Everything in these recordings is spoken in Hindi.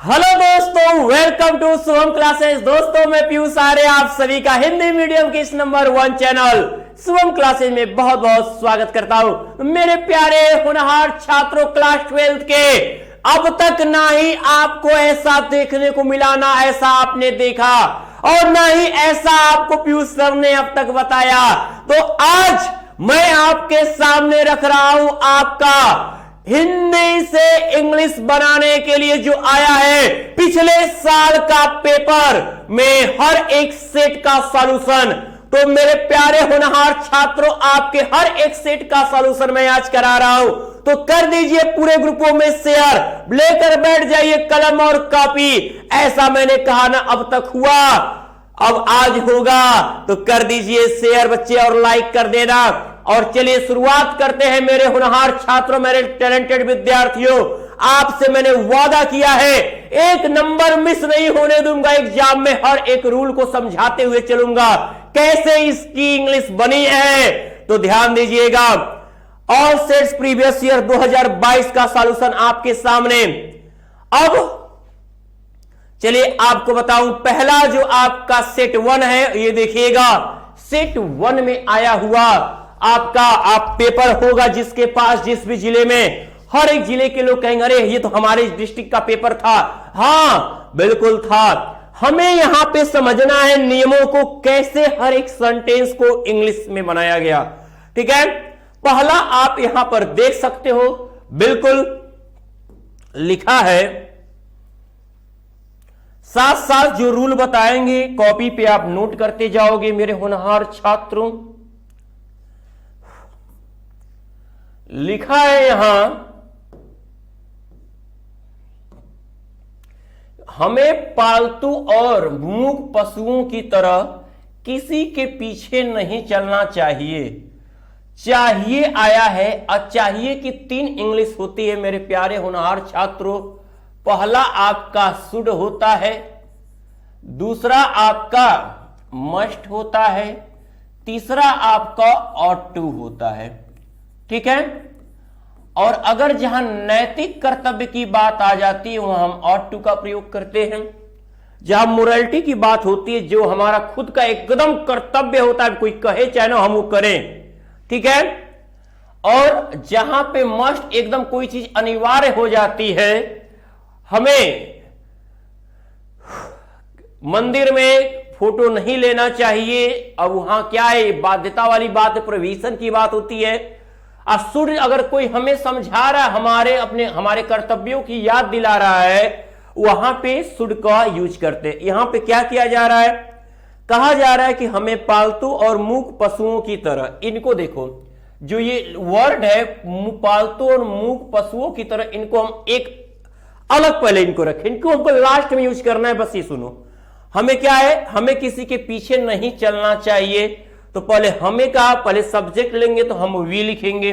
हेलो दोस्तों, वेलकम टू शुभम क्लासेस। दोस्तों मैं पीयूष आर्य आप सभी का हिंदी मीडियम के इस नंबर 1 चैनल शुभम क्लासेस में बहुत बहुत स्वागत करता हूं। मेरे प्यारे होनहार छात्रों, क्लास 12 के अब तक ना ही आपको ऐसा देखने को मिला, ना ऐसा आपने देखा और ना ही ऐसा आपको पीयूष सर ने अब तक बताया। तो आज मैं आपके सामने रख रहा हूं आपका हिंदी से इंग्लिश बनाने के लिए जो आया है पिछले साल का पेपर में हर एक सेट का सॉल्यूशन। तो मेरे प्यारे होनहार छात्रों, आपके हर एक सेट का सॉल्यूशन मैं आज करा रहा हूं। तो कर दीजिए पूरे ग्रुपों में शेयर, लेकर बैठ जाइए कलम और कॉपी। ऐसा मैंने कहा ना अब तक हुआ, अब आज होगा। तो कर दीजिए शेयर बच्चे और लाइक कर देना। और चलिए शुरुआत करते हैं मेरे होनहार छात्रों, मेरे टैलेंटेड विद्यार्थियों। आपसे मैंने वादा किया है एक नंबर मिस नहीं होने दूंगा एग्जाम में, हर एक रूल को समझाते हुए चलूंगा कैसे इसकी इंग्लिश बनी है। तो ध्यान दीजिएगा, ऑल सेट्स प्रीवियस ईयर 2022 का सॉल्यूशन आपके सामने। अब चलिए आपको बताऊं, पहला जो आपका सेट 1 है, ये देखिएगा सेट 1 में आया हुआ आपका आप पेपर होगा जिसके पास जिस भी जिले में, हर एक जिले के लोग कहेंगे अरे ये तो हमारे डिस्ट्रिक्ट का पेपर था। हाँ बिल्कुल था। हमें यहां पे समझना है नियमों को, कैसे हर एक सेंटेंस को इंग्लिश में बनाया गया। ठीक है, पहला आप यहां पर देख सकते हो, बिल्कुल लिखा है। साथ साथ जो रूल बताएंगे कॉपी पे आप नोट करते जाओगे मेरे होनहार छात्रों। लिखा है यहां, हमें पालतू और मूक पशुओं की तरह किसी के पीछे नहीं चलना चाहिए। चाहिए आया है, और चाहिए की 3 इंग्लिश होती है मेरे प्यारे होनहार छात्रों। पहला आपका शुड होता है, दूसरा आपका मस्ट होता है, तीसरा आपका ऑट टू होता है। ठीक है, और अगर जहां नैतिक कर्तव्य की बात आ जाती है वहां हम ऑट टू का प्रयोग करते हैं। जहां मोरालिटी की बात होती है, जो हमारा खुद का एकदम कर्तव्य होता है, कोई कहे चाहे ना हम वो करें। ठीक है, और जहां पे मस्ट एकदम कोई चीज अनिवार्य हो जाती है, हमें मंदिर में फोटो नहीं लेना चाहिए। अब वहां क्या है, बाध्यता वाली बात, प्रोविजन की बात होती है। सूर्य अगर कोई हमें समझा रहा है, हमारे कर्तव्यों की याद दिला रहा है, वहां पे शुड का यूज करते हैं। यहां पे क्या किया जा रहा है, कहा जा रहा है कि हमें पालतू और मूक पशुओं की तरह, इनको देखो जो ये वर्ड है पालतू और मूक पशुओं की तरह, इनको हम एक अलग पहले इनको रखें, इनको हमको लास्ट में यूज करना है। बस ये सुनो, हमें क्या है, हमें किसी के पीछे नहीं चलना चाहिए। तो पहले हमें कहा, पहले सब्जेक्ट लेंगे तो हम वी लिखेंगे।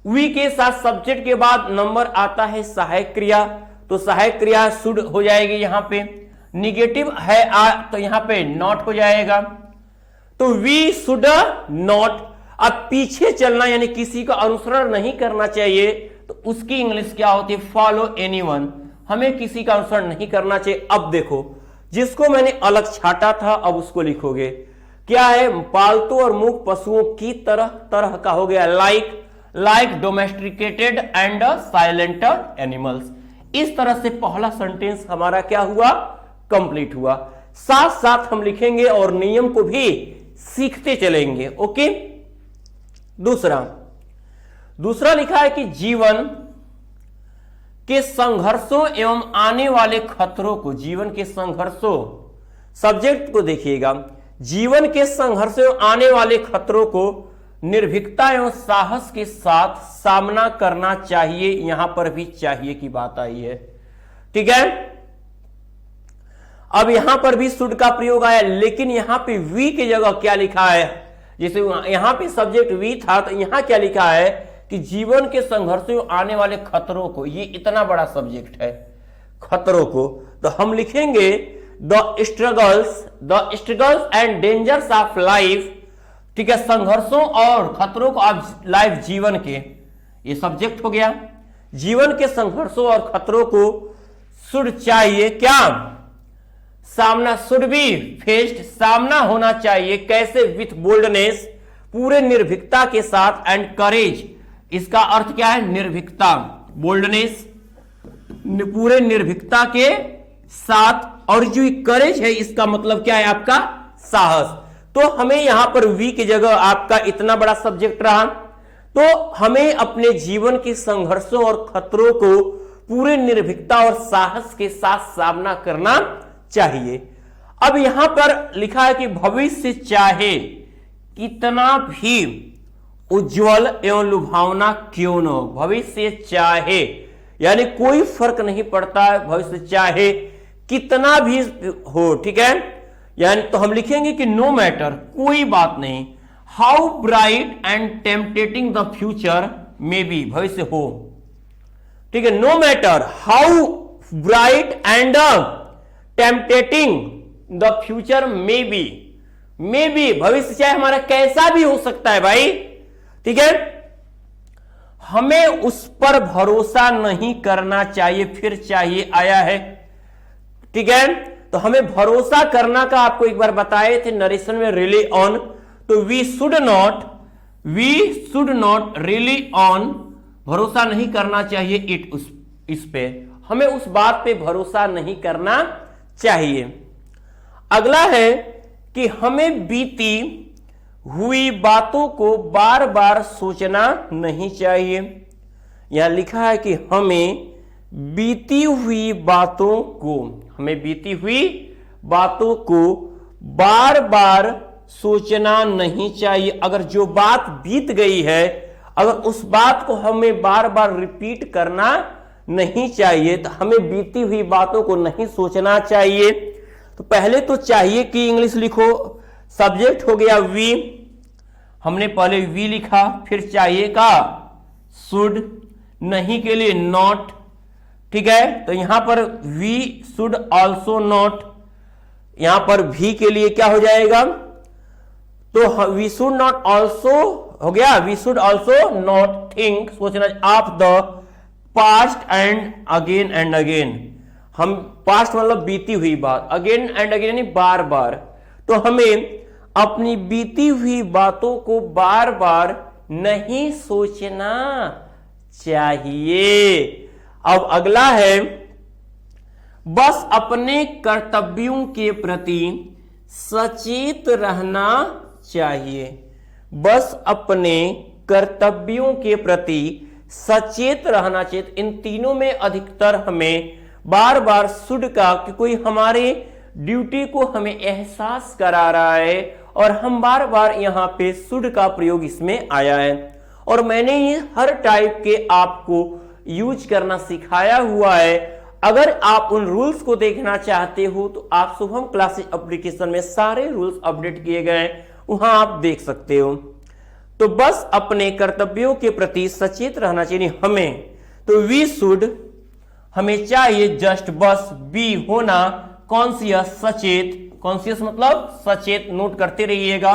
वी के साथ सब्जेक्ट के बाद नंबर आता है सहायक क्रिया, तो सहायक क्रिया शुड हो जाएगी। यहां पे निगेटिव है तो यहां पे नॉट हो जाएगा। तो वी शुड नॉट। अब पीछे चलना यानी किसी का अनुसरण नहीं करना चाहिए, तो उसकी इंग्लिश क्या होती है, फॉलो एनीवन। हमें किसी का अनुसरण नहीं करना चाहिए। अब देखो, जिसको मैंने अलग छाटा था अब उसको लिखोगे, क्या है, पालतू और मूक पशुओं की तरह, तरह का हो गया like domesticated and silent animals. इस तरह से पहला सेंटेंस हमारा क्या हुआ, कंप्लीट हुआ। साथ साथ हम लिखेंगे और नियम को भी सीखते चलेंगे। ओके, दूसरा लिखा है कि जीवन के संघर्षों एवं आने वाले खतरों को, जीवन के संघर्षों, सब्जेक्ट को देखिएगा, जीवन के संघर्षों एवं आने वाले खतरों को निर्भीकता एवं साहस के साथ सामना करना चाहिए। यहां पर भी चाहिए की बात आई है। ठीक है, अब यहां पर भी शुड का प्रयोग आया, लेकिन यहां पे वी की जगह क्या लिखा है, जैसे यहां पे सब्जेक्ट वी था तो यहां क्या लिखा है कि जीवन के संघर्षों आने वाले खतरों को, ये इतना बड़ा सब्जेक्ट है खतरों को, तो हम लिखेंगे the struggles and dangers of life. ठीक है, संघर्षों और खतरों को आप लाइफ, जीवन के, ये सब्जेक्ट हो गया। जीवन के संघर्षों और खतरों को शुड चाहिए क्या, सामना, शुड बी फेस्ड, सामना होना चाहिए, कैसे, विथ बोल्डनेस, पूरे निर्भीकता के साथ, एंड करेज, इसका अर्थ क्या है, निर्भीकता, बोल्डनेस पूरे निर्भीकता के साथ, और जो करेज है इसका मतलब क्या है आपका साहस। तो हमें यहां पर वी की जगह आपका इतना बड़ा सब्जेक्ट रहा, तो हमें अपने जीवन के संघर्षों और खतरों को पूरे निर्भीकता और साहस के साथ सामना करना चाहिए। अब यहां पर लिखा है कि भविष्य चाहे कितना भी उज्जवल एवं लुभावना क्यों न हो, भविष्य चाहे यानी कोई फर्क नहीं पड़ता है, भविष्य चाहे कितना भी हो, ठीक है। यानी तो हम लिखेंगे कि नो मैटर, कोई बात नहीं, how bright and tempting the future may be, भविष्य हो, ठीक है, no matter how bright and tempting the future may be, भविष्य चाहे हमारा कैसा भी हो सकता है भाई, ठीक है, हमें उस पर भरोसा नहीं करना चाहिए, फिर चाहिए आया है, ठीक है। तो हमें भरोसा करना का आपको एक बार बताए थे नरेशन में, रिली ऑन, तो we should not rely on, भरोसा नहीं करना चाहिए इट, इस पे, हमें उस बात पे भरोसा नहीं करना चाहिए। अगला है कि हमें बीती हुई बातों को बार बार सोचना नहीं चाहिए। यहां लिखा है कि हमें बीती हुई बातों को बार बार सोचना नहीं चाहिए। अगर जो बात बीत गई है, अगर उस बात को हमें बार बार रिपीट करना नहीं चाहिए, तो हमें बीती हुई बातों को नहीं सोचना चाहिए। तो पहले तो चाहिए कि इंग्लिश लिखो, सब्जेक्ट हो गया वी, हमने पहले वी लिखा, फिर चाहिए का शुड, नहीं के लिए नॉट, ठीक है। तो यहां पर वी शुड ऑल्सो नॉट, यहां पर भी के लिए क्या हो जाएगा, तो वी शुड नॉट ऑल्सो हो गया, we should also not think, सोचना of the past and again, हम पास्ट मतलब बीती हुई बात, अगेन एंड अगेन यानी बार बार, तो हमें अपनी बीती हुई बातों को बार बार नहीं सोचना चाहिए। अब अगला है, बस अपने कर्तव्यों के प्रति सचेत रहना चाहिए, बस अपने कर्तव्यों के प्रति सचेत रहना चाहिए। इन तीनों में अधिकतर हमें बार बार शुड का, कि कोई हमारे ड्यूटी को हमें एहसास करा रहा है, और हम बार बार यहां पे शुड का प्रयोग इसमें आया है। और मैंने ये हर टाइप के आपको यूज करना सिखाया हुआ है। अगर आप उन रूल्स को देखना चाहते हो तो आप शुभम क्लासेस एप्लीकेशन में सारे रूल्स अपडेट किए गए हैं, वहां आप देख सकते हो। तो बस अपने कर्तव्यों के प्रति सचेत रहना चाहिए हमें, तो वी शुड, हमें चाहिए जस्ट बस, बी होना, कॉन्शियस सचेत, कॉन्शियस मतलब सचेत, नोट करते रहिएगा,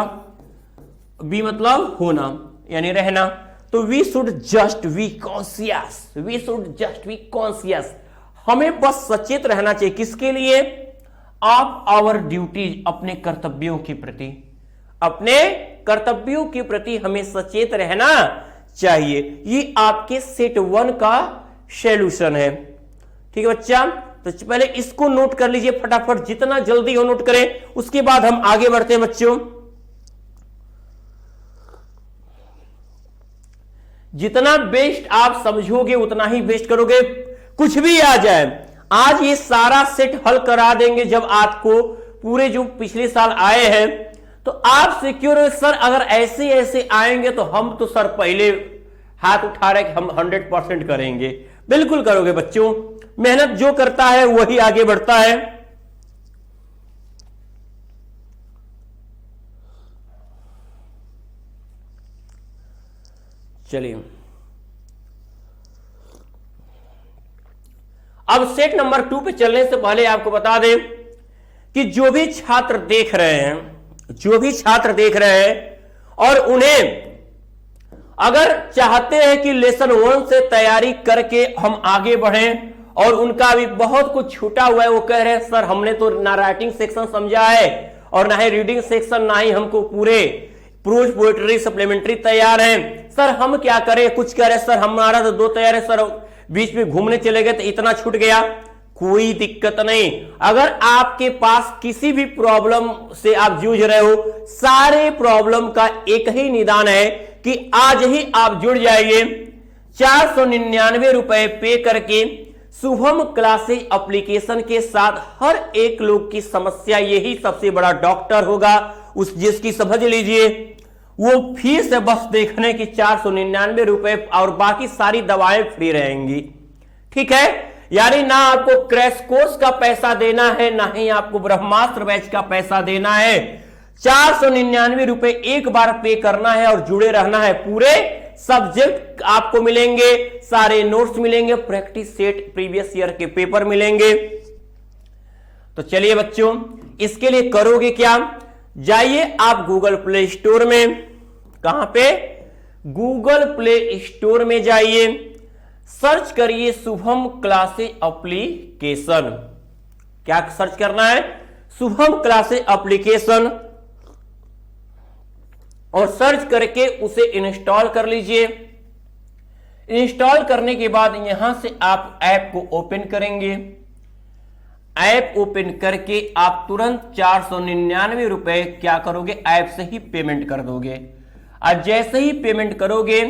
बी मतलब होना यानी रहना, तो we should just be conscious, we should just be conscious, हमें बस सचेत रहना चाहिए, किसके लिए, ऑफ आवर ड्यूटीज, अपने कर्तव्यों के प्रति, अपने कर्तव्यों के प्रति हमें सचेत रहना चाहिए। ये आपके सेट 1 का सॉल्यूशन है, ठीक है बच्चा। तो पहले इसको नोट कर लीजिए फटाफट, जितना जल्दी हो नोट करें, उसके बाद हम आगे बढ़ते हैं बच्चों। जितना बेस्ट आप समझोगे उतना ही बेस्ट करोगे, कुछ भी आ जाए। आज ये सारा सेट हल करा देंगे, जब आपको पूरे जो पिछले साल आए हैं, तो आप सिक्योर हो सर, अगर ऐसे ऐसे आएंगे तो हम तो सर पहले हाथ उठा रहे कि हम 100% करेंगे। बिल्कुल करोगे बच्चों, मेहनत जो करता है वही आगे बढ़ता है। चलिए अब सेट नंबर 2 पे चलने से पहले आपको बता दें कि जो भी छात्र देख रहे हैं और उन्हें अगर चाहते हैं कि लेसन 1 से तैयारी करके हम आगे बढ़ें और उनका भी बहुत कुछ छूटा हुआ है। वो कह रहे हैं सर हमने तो ना राइटिंग सेक्शन समझा है और ना ही रीडिंग सेक्शन, ना ही हमको पूरे प्रूफ पोएट्री सप्लीमेंट्री तैयार है, सर हम क्या करें। कुछ कह रहे सर हमारा तो 2 तैयार है सर, बीच में घूमने चले गए तो इतना छूट गया। कोई दिक्कत नहीं, अगर आपके पास किसी भी प्रॉब्लम से आप जूझ रहे हो, सारे प्रॉब्लम का एक ही निदान है कि आज ही आप जुड़ जाइए 499 रुपए पे करके शुभम क्लासेज एप्लीकेशन के साथ। हर एक लोग की समस्या, यही सबसे बड़ा डॉक्टर होगा उस जिसकी समझ लीजिए वो फीस है बस देखने की 499 रुपए और बाकी सारी दवाएं फ्री रहेंगी। ठीक है, यानी ना आपको क्रैश कोर्स का पैसा देना है, ना ही आपको ब्रह्मास्त्र बैच का पैसा देना है। 499 रुपए एक बार पे करना है और जुड़े रहना है। पूरे सब्जेक्ट आपको मिलेंगे, सारे नोट्स मिलेंगे, प्रैक्टिस सेट प्रीवियस ईयर के पेपर मिलेंगे। तो चलिए बच्चों, इसके लिए करोगे क्या, जाइए आप गूगल प्ले स्टोर में, कहां पे, गूगल प्ले स्टोर में जाइए, सर्च करिए शुभम क्लासेज एप्लीकेशन। क्या सर्च करना है, शुभम क्लासेज एप्लीकेशन, और सर्च करके उसे इंस्टॉल कर लीजिए। इंस्टॉल करने के बाद यहां से आप ऐप को ओपन करेंगे। ऐप ओपन करके आप तुरंत 499 रुपए क्या करोगे, ऐप से ही पेमेंट कर दोगे। और जैसे ही पेमेंट करोगे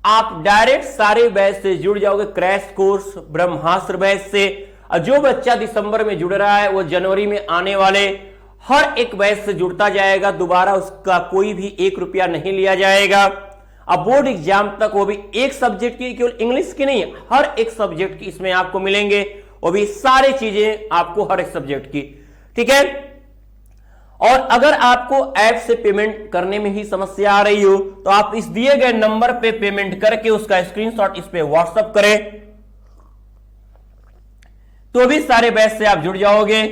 आप डायरेक्ट सारे बैच से जुड़ जाओगे, क्रैश कोर्स, ब्रह्मास्त्र बैच से। और जो बच्चा दिसंबर में जुड़ रहा है वो जनवरी में आने वाले हर एक बैच से जुड़ता जाएगा, दोबारा उसका कोई भी 1 रुपया नहीं लिया जाएगा। अब बोर्ड एग्जाम तक वो भी एक सब्जेक्ट की, केवल इंग्लिश की नहीं, हर एक सब्जेक्ट की इसमें आपको मिलेंगे, वो भी सारी चीजें आपको हर एक सब्जेक्ट की। ठीक है, और अगर आपको ऐप से पेमेंट करने में ही समस्या आ रही हो तो आप इस दिए गए नंबर पे पेमेंट करके उसका स्क्रीनशॉट इस पे व्हाट्सएप करें, तो भी सारे बैच से आप जुड़ जाओगे।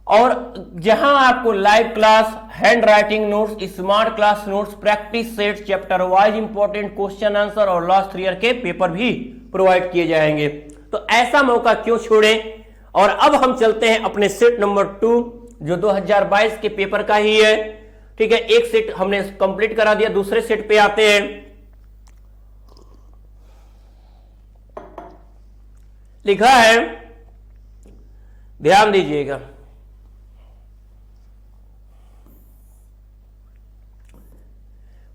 और जहां आपको live class, hand writing notes, smart class notes, practice set, chapter wise important question answer और लास्ट 3 ईयर के पेपर भी प्रोवाइड किए जाएंगे। तो ऐसा मौका क्यों छोड़ें। और अब हम चलते हैं अपने सेट नंबर 2 जो 2022 के पेपर का ही है। ठीक है, एक सेट हमने कंप्लीट करा दिया, दूसरे सेट पे आते हैं। लिखा है, ध्यान दीजिएगा,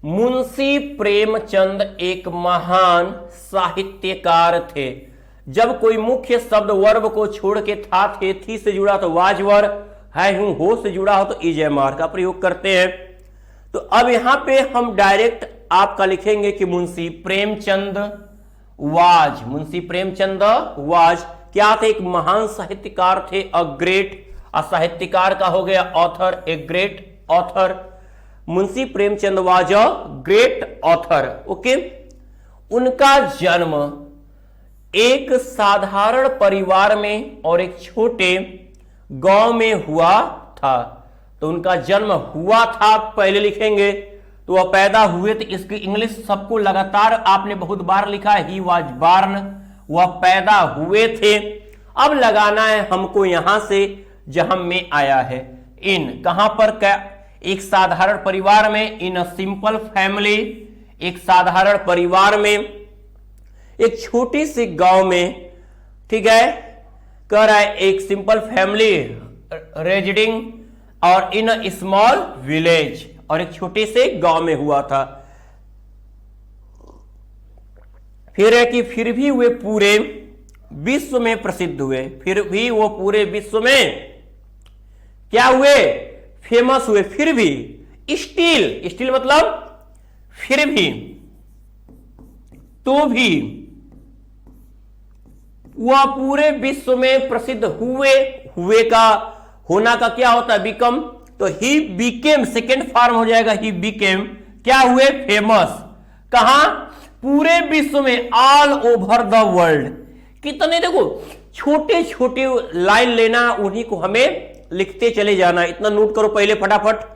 मुंशी प्रेमचंद एक महान साहित्यकार थे। जब कोई मुख्य शब्द वर्ब को छोड़ के था, थे, थी से जुड़ा तो वाज वर्ब, है, हूं, हो से जुड़ा हो तो इजमार का प्रयोग करते हैं। तो अब यहां पे हम डायरेक्ट आपका लिखेंगे कि मुंशी प्रेमचंद वाज, मुंशी प्रेमचंद वाज क्या थे, एक महान साहित्यकार थे, अ ग्रेट, साहित्यकार का हो गया author, a great author. Munshi Premchand was a great author. Okay, उनका जन्म एक साधारण परिवार में और एक छोटे गांव में हुआ था। तो उनका जन्म हुआ था पहले लिखेंगे, तो वह पैदा हुए, तो इसकी इंग्लिश सबको लगातार आपने बहुत बार लिखा है, ही वाज बॉर्न, वह पैदा हुए थे। अब लगाना है हमको यहां से जहां में आया है, इन, कहां पर, क्या, एक साधारण परिवार में, इन अ सिंपल फैमिली, एक साधारण परिवार में, एक छोटी सी गांव में। ठीक है, कह रहा है एक सिंपल फैमिली रेजिडिंग और इन अ स्मॉल विलेज, और एक छोटे से गांव में हुआ था। फिर है कि फिर भी वे पूरे विश्व में प्रसिद्ध हुए, फिर भी वो पूरे विश्व में क्या हुए, फेमस हुए। फिर भी, स्टिल, स्टिल मतलब फिर भी, तो भी, वह पूरे विश्व में प्रसिद्ध हुए। हुए का होना का क्या होता है, बिकम, तो ही बिकेम, सेकेंड फॉर्म हो जाएगा, ही बिकेम, क्या हुए, फेमस। कहां, पूरे विश्व में, ऑल ओवर द वर्ल्ड। कितने, देखो छोटे छोटे लाइन लेना, उन्हीं को हमें लिखते चले जाना। इतना नोट करो पहले फटाफट।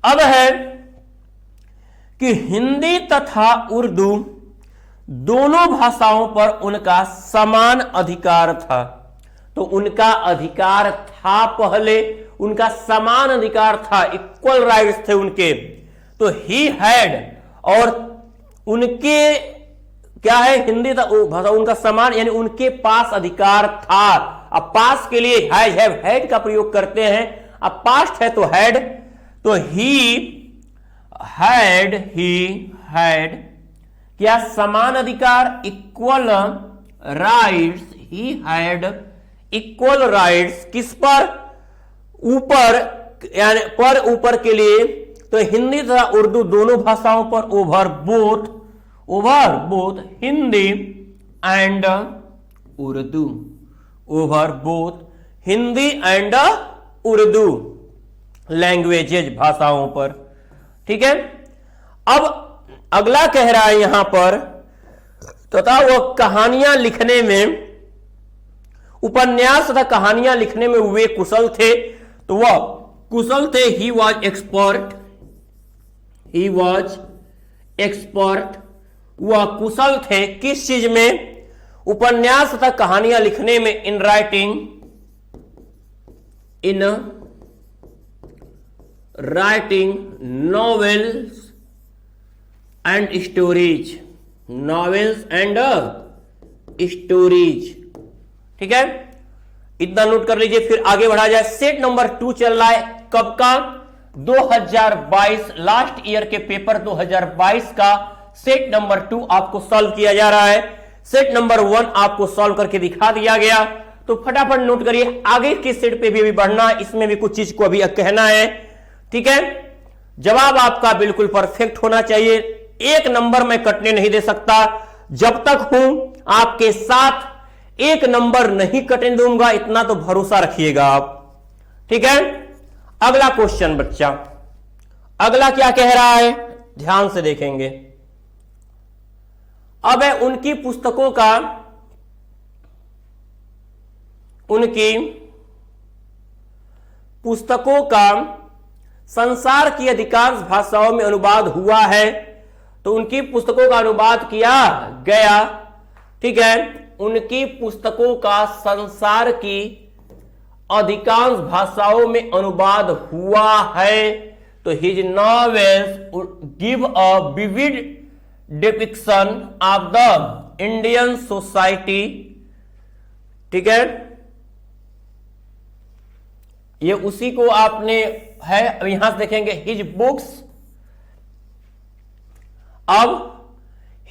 अब है कि हिंदी तथा उर्दू दोनों भाषाओं पर उनका समान अधिकार था। तो उनका अधिकार था, पहले उनका समान अधिकार था, इक्वल राइट्स थे उनके। तो ही हैड, और उनके क्या है, हिंदी भाषा उनका समान, यानी उनके पास अधिकार था। अब पास के लिए हैड का प्रयोग करते हैं, अब पास्ट है तो हैड, तो ही हैड क्या, समान अधिकार, equal rights, he had equal rights, किस पर, ऊपर, यानी पर ऊपर के लिए, तो हिंदी तथा उर्दू दोनों भाषाओं पर, over both Hindi and Urdu, over both Hindi and Urdu languages, भाषाओं पर। ठीक है, अब अगला कह रहा है यहां पर, तथा वो कहानियां लिखने में, उपन्यास तथा कहानियां लिखने में वे कुशल थे। तो वह कुशल थे, ही वॉज एक्सपर्ट, वह कुशल थे किस चीज में, उपन्यास तथा कहानियां लिखने में, in writing novels and stories, ठीक है, इतना नोट कर लीजिए, फिर आगे बढ़ा जाए। सेट नंबर 2 चल रहा है, कब का, 2022, लास्ट ईयर के पेपर 2022 का सेट नंबर 2 आपको सॉल्व किया जा रहा है। सेट नंबर 1 आपको सॉल्व करके दिखा दिया गया, तो फटाफट नोट करिए, आगे के सेट पे भी अभी बढ़ना, इसमें भी कुछ चीज को अभी कहना है। ठीक है, जवाब आपका बिल्कुल परफेक्ट होना चाहिए, एक नंबर मैं कटने नहीं दे सकता, जब तक हूं आपके साथ एक नंबर नहीं कटने दूंगा, इतना तो भरोसा रखिएगा आप। ठीक है, अगला क्वेश्चन बच्चा, अगला क्या कह रहा है, ध्यान से देखेंगे। अब है उनकी पुस्तकों का संसार की अधिकांश भाषाओं में अनुवाद हुआ है। तो उनकी पुस्तकों का अनुवाद किया गया, ठीक है, उनकी पुस्तकों का संसार की अधिकांश भाषाओं में अनुवाद हुआ है। तो his novels give a vivid depiction of the Indian society, ठीक है, ये उसी को आपने है, अब यहां से देखेंगे हिज बुक्स, अब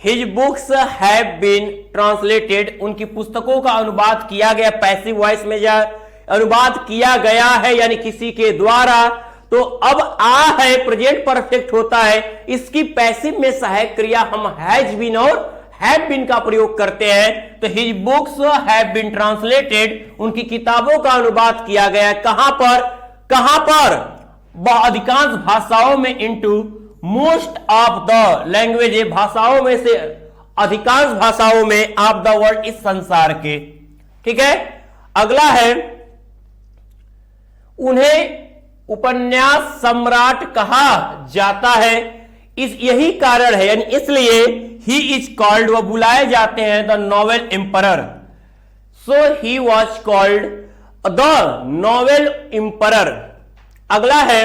his books have been translated, उनकी पुस्तकों का अनुवाद किया गया, पैसिव वॉइस में जा अनुवाद किया गया है, यानी किसी के द्वारा। तो अब आ है, प्रेजेंट परफेक्ट होता है, इसकी पैसिव में सहायक क्रिया हम हैज बीन और हैव बीन का प्रयोग करते हैं। तो his books have been translated, उनकी किताबों का अनुवाद किया गया, कहां पर अधिकांश भाषाओं में, into most of the language, भाषाओं में से अधिकांश भाषाओं में, ऑफ द वर्ल्ड, इस संसार के। ठीक है, अगला है, उन्हें उपन्यास सम्राट कहा जाता है, यही कारण है, यानी इसलिए ही इज कॉल्ड, वह बुलाए जाते हैं, the novel emperor. So he was called the novel emperor. अगला है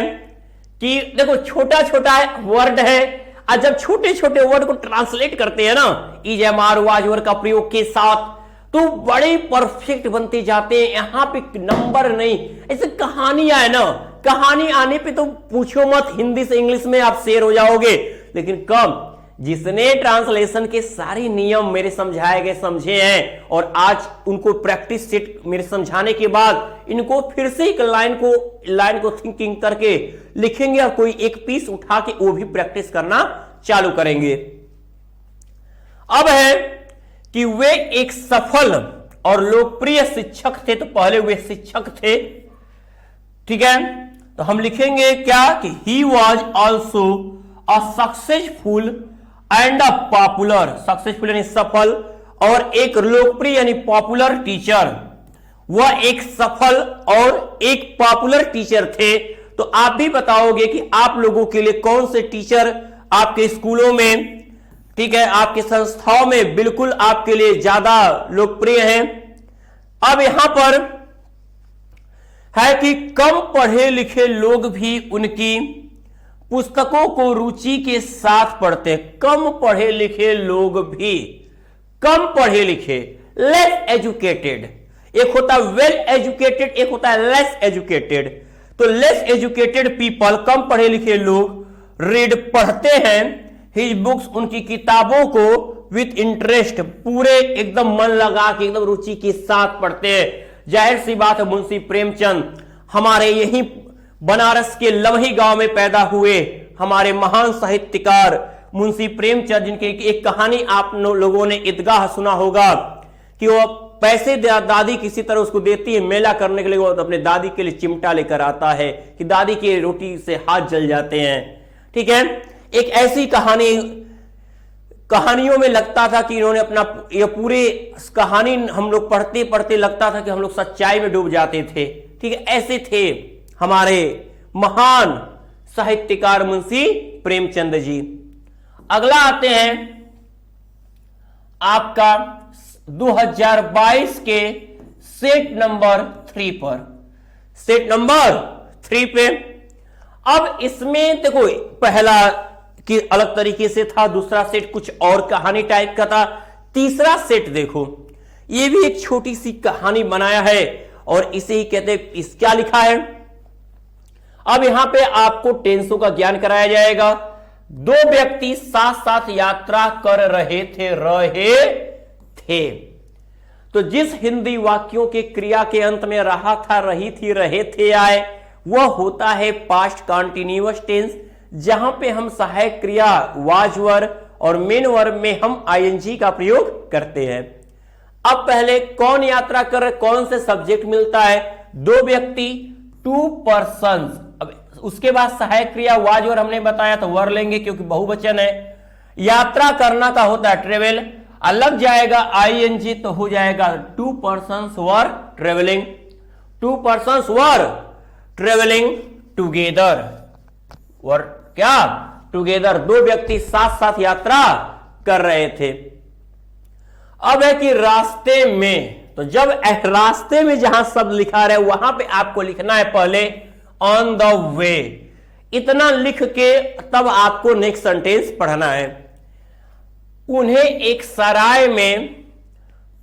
कि देखो छोटा छोटा वर्ड है, और जब छोटे छोटे वर्ड को ट्रांसलेट करते हैं ना, is am are was were का प्रयोग के साथ, तो बड़े परफेक्ट बनते जाते हैं। यहां पे नंबर नहीं, ऐसे कहानियां है ना, कहानी आने पे तो पूछो मत, हिंदी से इंग्लिश में आप शेर हो जाओगे। लेकिन कब जिसने ट्रांसलेशन के सारे नियम मेरे समझाए गए समझे हैं, और आज उनको प्रैक्टिस सेट मेरे समझाने के बाद इनको फिर से एक लाइन को थिंकिंग करके लिखेंगे, और कोई एक पीस उठा के वो भी प्रैक्टिस करना चालू करेंगे। अब है कि वे एक सफल और लोकप्रिय शिक्षक थे, तो पहले वे शिक्षक थे। ठीक है, तो हम लिखेंगे क्या कि he was also a successful and a popular, successful यानी सफल, और एक लोकप्रिय यानी पॉपुलर टीचर। वह एक सफल और एक पॉपुलर टीचर थे। तो आप भी बताओगे कि आप लोगों के लिए कौन से टीचर आपके स्कूलों में, ठीक है, आपकी संस्थाओं में बिल्कुल आपके लिए ज्यादा लोकप्रिय हैं। अब यहां पर है कि कम पढ़े लिखे लोग भी उनकी पुस्तकों को रुचि के साथ पढ़ते हैं। कम पढ़े लिखे लोग भी, कम पढ़े लिखे, लेस एजुकेटेड, एक होता है वेल एजुकेटेड, एक होता है लेस एजुकेटेड। तो लेस एजुकेटेड पीपल, कम पढ़े लिखे लोग रीड पढ़ते हैं हिज बुक्स, उनकी किताबों को विथ इंटरेस्ट, पूरे एकदम मन लगा के एकदम रुचि के साथ पढ़ते हैं। जाहिर सी बात है, मुंशी प्रेमचंद हमारे यही बनारस के लमही गांव में पैदा हुए हमारे महान साहित्यकार मुंशी प्रेमचंद, जिनकी एक कहानी आप लोगों ने ईदगाह सुना होगा कि वो पैसे दादी किसी तरह उसको देती है मेला करने के लिए, वो अपने दादी के लिए चिमटा लेकर आता है कि दादी की रोटी से हाथ जल जाते हैं। ठीक है, एक ऐसी कहानियों में लगता था कि इन्होंने अपना ये पूरी कहानी हम लोग पढ़ते पढ़ते लगता था कि हम लोग सच्चाई में डूब जाते थे। ठीक है, ऐसे थे हमारे महान साहित्यकार मुंशी प्रेमचंद जी। अगला आते हैं आपका 2022 के सेट नंबर 3 पर, सेट नंबर 3 पे। अब इसमें देखो, पहला कि अलग तरीके से था, दूसरा सेट कुछ और कहानी टाइप का था, तीसरा सेट देखो ये भी एक छोटी सी कहानी बनाया है और इसे ही कहते हैं, इस क्या लिखा है। अब यहां पे आपको टेंसों का ज्ञान कराया जाएगा। दो व्यक्ति साथ साथ यात्रा कर रहे थे। तो जिस हिंदी वाक्यों के क्रिया के अंत में रहा था, रही थी, रहे थे आए, वह होता है पास्ट कंटीन्यूअस टेंस, जहां पे हम सहायक क्रिया वाज वर्ब और मेन वर्ब में हम आईएनजी का प्रयोग करते हैं। अब पहले कौन यात्रा कर रहे, कौन से सब्जेक्ट मिलता है, दो व्यक्ति, 2 persons। अब उसके बाद सहायक क्रिया वाज वर्ब हमने बताया तो वर लेंगे क्योंकि बहुवचन है। यात्रा करना का होता है ट्रेवल, अलग जाएगा आईएनजी तो हो जाएगा 2 persons वर ट्रेवलिंग, 2 persons वर ट्रेवलिंग टुगेदर, और क्या टुगेदर, दो व्यक्ति साथ साथ यात्रा कर रहे थे। अब है कि रास्ते में, तो जब रास्ते में जहां शब्द लिखा रहे वहां पे आपको लिखना है पहले ऑन द वे, इतना लिख के तब आपको नेक्स्ट सेंटेंस पढ़ना है। उन्हें एक सराय में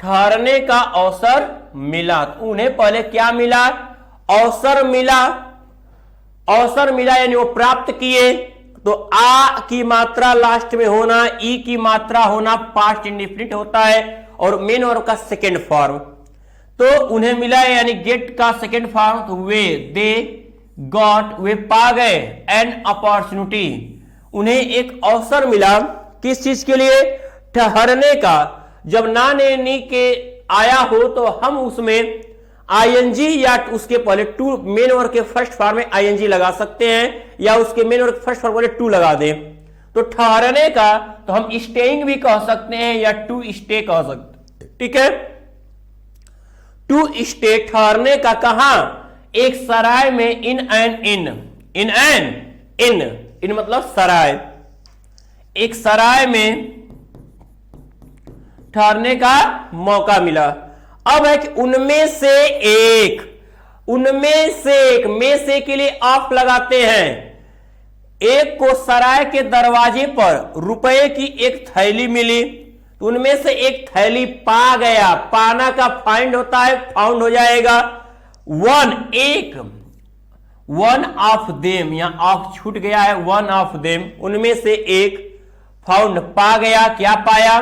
ठहरने का अवसर मिला, उन्हें पहले क्या मिला, अवसर मिला, अवसर मिला यानी वो प्राप्त किए। तो आ की मात्रा लास्ट में होना, ई की मात्रा होना पास्ट इंडेफिनिट होता है और मेन वर्ब का सेकेंड फॉर्म। तो उन्हें मिला यानी गेट का सेकेंड फॉर्म, तो वे, दे गॉट, वे पा गए, एन अपॉर्चुनिटी, उन्हें एक अवसर मिला, किस चीज के लिए, ठहरने का। जब ना ने नी के आया हो तो हम उसमें आईएनजी या उसके पहले टू, मेन वर्ब के फर्स्ट फॉर्म में आईएनजी लगा सकते हैं या उसके मेन वर्ब के फर्स्ट फॉर्म में टू लगा दें। तो ठहरने का तो हम स्टेइंग भी कह सकते हैं या टू स्टे कह सकते हैं। ठीक है, टू स्टे, ठहरने का कहां, एक सराय में, in an in, in an इन मतलब सराय, एक सराय में ठहरने का मौका मिला। अब है कि उनमें से एक, उनमें से एक, में से के लिए ऑफ लगाते हैं। एक को सराय के दरवाजे पर रुपए की एक थैली मिली, तो उनमें से एक थैली पा गया, पाना का फाइंड होता है, फाउंड हो जाएगा। वन, एक, वन ऑफ देम, यहां ऑफ छूट गया है, वन ऑफ देम, उनमें से एक, फाउंड पा गया, क्या पाया,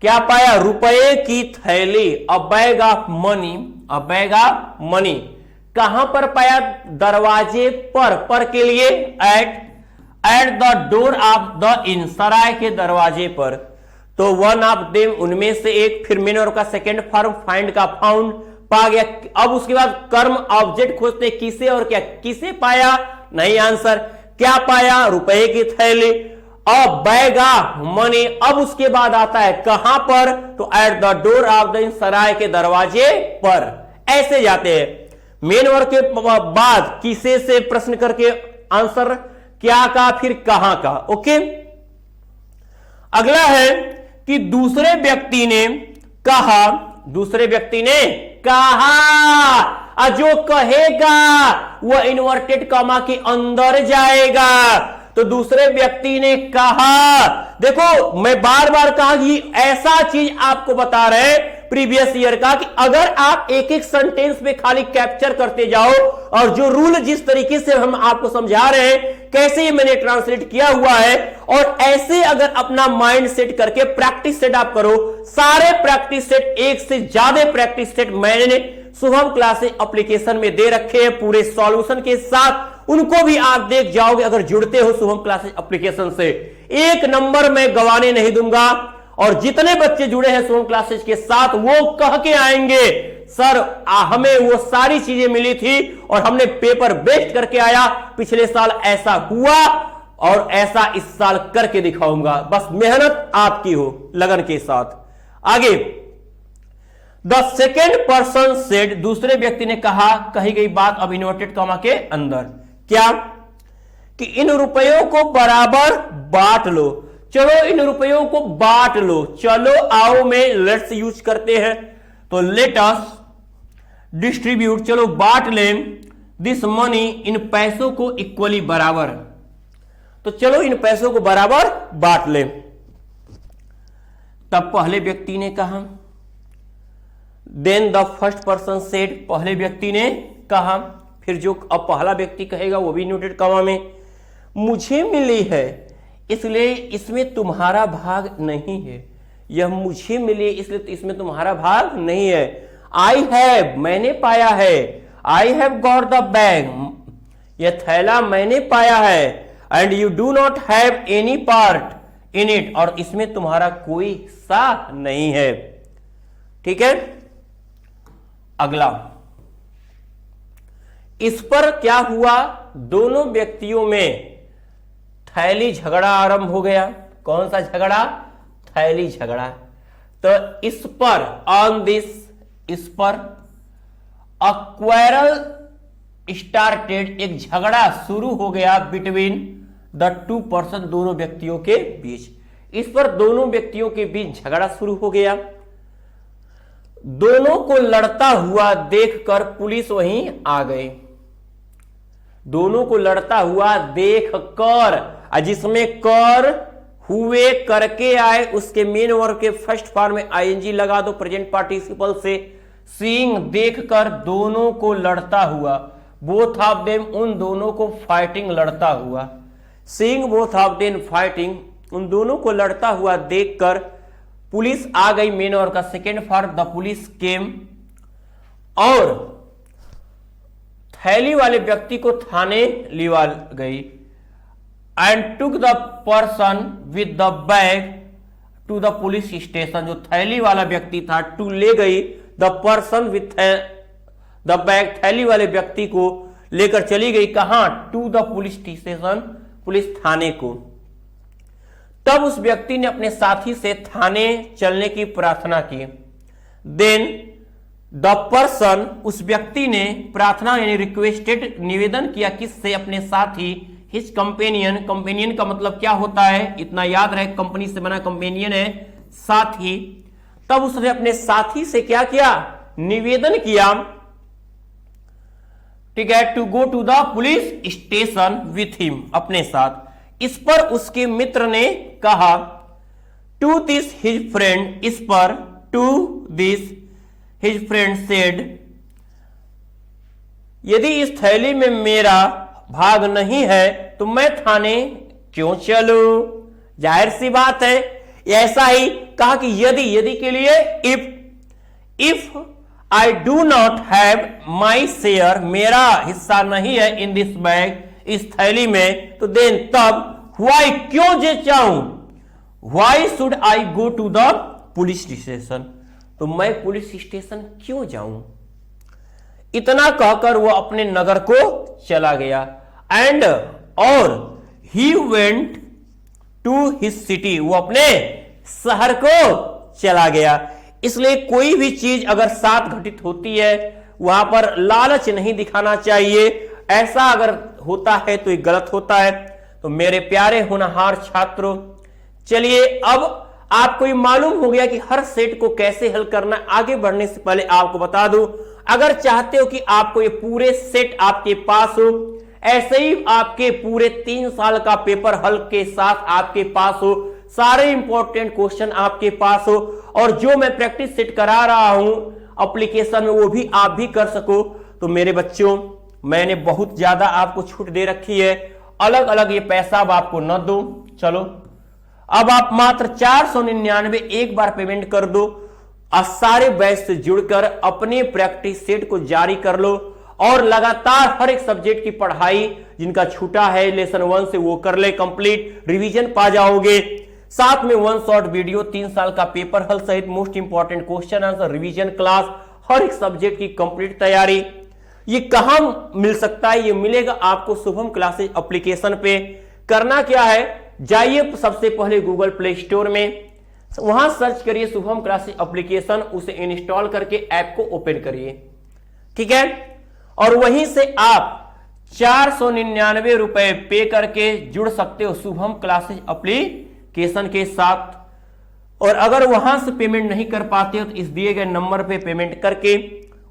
क्या पाया, रुपए की थैली, a bag of money, a bag of money. कहां पर पाया, दरवाजे पर के लिए at the door of the inn, सराय के दरवाजे पर। तो वन ऑफ देम, उनमें से एक, फिर मेन वर्ब का सेकेंड फॉर्म, फाइंड का फाउंड, पा गया। अब उसके बाद कर्म ऑब्जेक्ट खोजते, किसे और क्या, किसे पाया, नहीं आंसर, क्या पाया, रुपए की थैली, अब बैग ऑफ मनी। अब उसके बाद आता है कहां पर, तो at the door of the, सराय के दरवाजे पर। ऐसे जाते हैं। मेन वर्ब के बाद किसे से प्रश्न करके आंसर क्या का, फिर कहां का। ओके, अगला है कि दूसरे व्यक्ति ने कहा, दूसरे व्यक्ति ने कहा, जो कहेगा वह इन्वर्टेड कॉमा के अंदर जाएगा। तो दूसरे व्यक्ति ने कहा, देखो मैं बार बार कहा कि ऐसा चीज आपको बता रहे प्रीवियस ईयर का कि अगर आप एक एक सेंटेंस में खाली कैप्चर करते जाओ और जो रूल जिस तरीके से हम आपको समझा रहे हैं कैसे ये मैंने ट्रांसलेट किया हुआ है, और ऐसे अगर अपना माइंड सेट करके प्रैक्टिस सेट आप करो, सारे प्रैक्टिस सेट, एक से ज्यादा प्रैक्टिस सेट मैंने शुभम क्लासेस एप्लीकेशन में दे रखे हैं पूरे सॉल्यूशन के साथ, उनको भी आप देख जाओगे अगर जुड़ते हो शुभम क्लासेस एप्लीकेशन से। एक नंबर मैं गंवाने नहीं दूंगा, और जितने बच्चे जुड़े हैं शुभम क्लासेस के साथ वो कह के आएंगे सर हमें वो सारी चीजें मिली थी और हमने पेपर बेस्ट करके आया, पिछले साल ऐसा हुआ और ऐसा इस साल करके दिखाऊंगा। बस मेहनत आपकी हो लगन के साथ। आगे, द सेकेंड पर्सन सेड, दूसरे व्यक्ति ने कहा, कही गई बात अब इन्वर्टेड कॉमा के अंदर, क्या कि इन रुपयों को बराबर बांट लो। चलो इन रुपयों को बांट लो, चलो आओ में लेट्स यूज करते हैं, तो लेट अस डिस्ट्रीब्यूट, चलो बांट लें दिस मनी, इन पैसों को इक्वली बराबर, तो चलो इन पैसों को बराबर बांट लें। तब पहले व्यक्ति ने कहा, then the first person said, पहले व्यक्ति ने कहा, फिर जो अब पहला व्यक्ति कहेगा वो भी इन्वर्टेड कॉमा में, मुझे मिली है इसलिए इसमें तुम्हारा भाग नहीं है। यह मुझे मिली इसलिए इसमें तुम्हारा भाग नहीं है। आई हैव, मैंने पाया है, I have got the bag, यह थैला मैंने पाया है, and you do not have any part in it, और इसमें तुम्हारा कोई हिस्सा नहीं है। ठीक है, अगला, इस पर क्या हुआ, दोनों व्यक्तियों में थैली झगड़ा आरंभ हो गया। कौन सा झगड़ा, थैली झगड़ा। तो इस पर, ऑन दिस, इस पर अ क्वेरल स्टार्टेड, एक झगड़ा शुरू हो गया बिटवीन द टू पर्सन, दोनों व्यक्तियों के बीच। इस पर दोनों व्यक्तियों के बीच झगड़ा शुरू हो गया। दोनों को लड़ता हुआ देखकर पुलिस वहीं आ गई। दोनों को लड़ता हुआ देखकर, जिसमें कर हुए करके आए उसके मेन वर्ब के फर्स्ट फॉर्म में आईएनजी लगा दो प्रेजेंट पार्टिसिपल से। सीइंग, देखकर, दोनों को लड़ता हुआ, बोथ ऑफ देम, उन दोनों को फाइटिंग, लड़ता हुआ। Seeing both of them fighting, उन दोनों को लड़ता हुआ देखकर पुलिस आ गई। मेन वर्ब का second form the police came, और थैली वाले व्यक्ति को थाने लिवा गई। And took the person with the bag to the police station, जो थैली वाला व्यक्ति था, टू ले गई the person with the bag, थैली वाले व्यक्ति को लेकर चली गई कहां, to the police station, police थाने को। तब उस व्यक्ति ने अपने साथी से थाने चलने की प्रार्थना की। देन द पर्सन, उस व्यक्ति ने प्रार्थना यानी रिक्वेस्टेड, निवेदन किया, किससे, अपने साथी, हिज कंपेनियन, कंपेनियन का मतलब क्या होता है इतना याद रहे, कंपनी से बना कंपेनियन है साथी। तब उसने अपने साथी से क्या किया, निवेदन किया, ठीक है, to go to the police station with him, अपने साथ। इस पर उसके मित्र ने कहा, टू दिस हिज फ्रेंड, इस पर, to this his friend said, यदि इस थैली में मेरा भाग नहीं है तो मैं थाने क्यों चलूं। जाहिर सी बात है, ऐसा ही कहा कि यदि, यदि के लिए if I do not have my share, मेरा हिस्सा नहीं है, इन दिस बैग, इस थैली में, तो देन तब, व्हाई, क्यों जे चाहूं, why should I go to the police station, तो मैं पुलिस स्टेशन क्यों जाऊं। इतना कहकर वो अपने नगर को चला गया। एंड, और he went to his city, वो अपने शहर को चला गया। इसलिए कोई भी चीज अगर साथ घटित होती है वहां पर लालच नहीं दिखाना चाहिए। ऐसा अगर होता है तो ये गलत होता है। तो मेरे प्यारे होनहार छात्रों, चलिए अब आपको ये मालूम हो गया कि हर सेट को कैसे हल करना। आगे बढ़ने से पहले आपको बता दूं, अगर चाहते हो कि आपको ये पूरे सेट आपके पास हो, ऐसे ही आपके पूरे 3 साल का पेपर हल के साथ आपके पास हो, सारे इंपॉर्टेंट क्वेश्चन आपके पास हो, और जो मैं प्रैक्टिस सेट करा रहा हूं एप्लीकेशन में वो भी आप भी कर सको, तो मेरे बच्चों मैंने बहुत ज्यादा आपको छूट दे रखी है। अलग अलग ये पैसा अब आपको न दो। चलो अब आप मात्र 499 एक बार पेमेंट कर दो और सारे बैच से जुड़कर अपने प्रैक्टिस सेट को जारी कर लो, और लगातार हर एक सब्जेक्ट की पढ़ाई जिनका छूटा है लेसन 1 से वो कर ले कंप्लीट, रिवीजन पा जाओगे। साथ में 1 शॉर्ट वीडियो, 3 साल का पेपर हल सहित most important question answer, revision class, हर एक सब्जेक्ट की कंप्लीट तैयारी। ये कहां मिल सकता है? ये मिलेगा आपको शुभम क्लासेज एप्लीकेशन पे। करना क्या है, जाइए सबसे पहले गूगल प्ले स्टोर में, वहां सर्च करिए शुभम क्लासेज एप्लीकेशन, उसे इंस्टॉल करके ऐप को ओपन करिए, ठीक है। और वहीं से आप 499 रुपए पे करके जुड़ सकते हो शुभम क्लासेज एप्लीकेशन के साथ। और अगर वहां से पेमेंट नहीं कर पाते हो तो इस दिए गए नंबर पे पेमेंट करके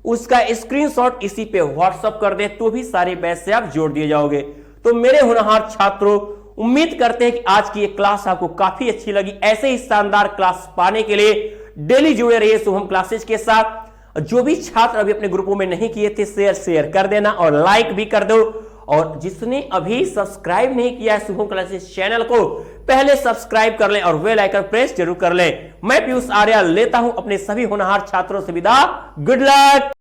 उसका स्क्रीनशॉट इसी पे व्हाट्सएप कर दे, तो भी सारे बैच से आप जोड़ दिए जाओगे। तो मेरे होनहार छात्रों, उम्मीद करते हैं कि आज की ये क्लास आपको काफी अच्छी लगी। ऐसे ही शानदार क्लास पाने के लिए डेली जुड़े रहिए शुभम क्लासेज के साथ। जो भी छात्र अभी अपने ग्रुपों में नहीं किए थे, शेयर कर देना और लाइक भी कर दो। और जिसने अभी सब्सक्राइब नहीं किया है शुभम क्लासेज चैनल को, पहले सब्सक्राइब कर लें और बेल आइकन प्रेस जरूर कर लें। मैं पीयूष आर्या लेता हूं अपने सभी होनहार छात्रों से विदा। Good luck.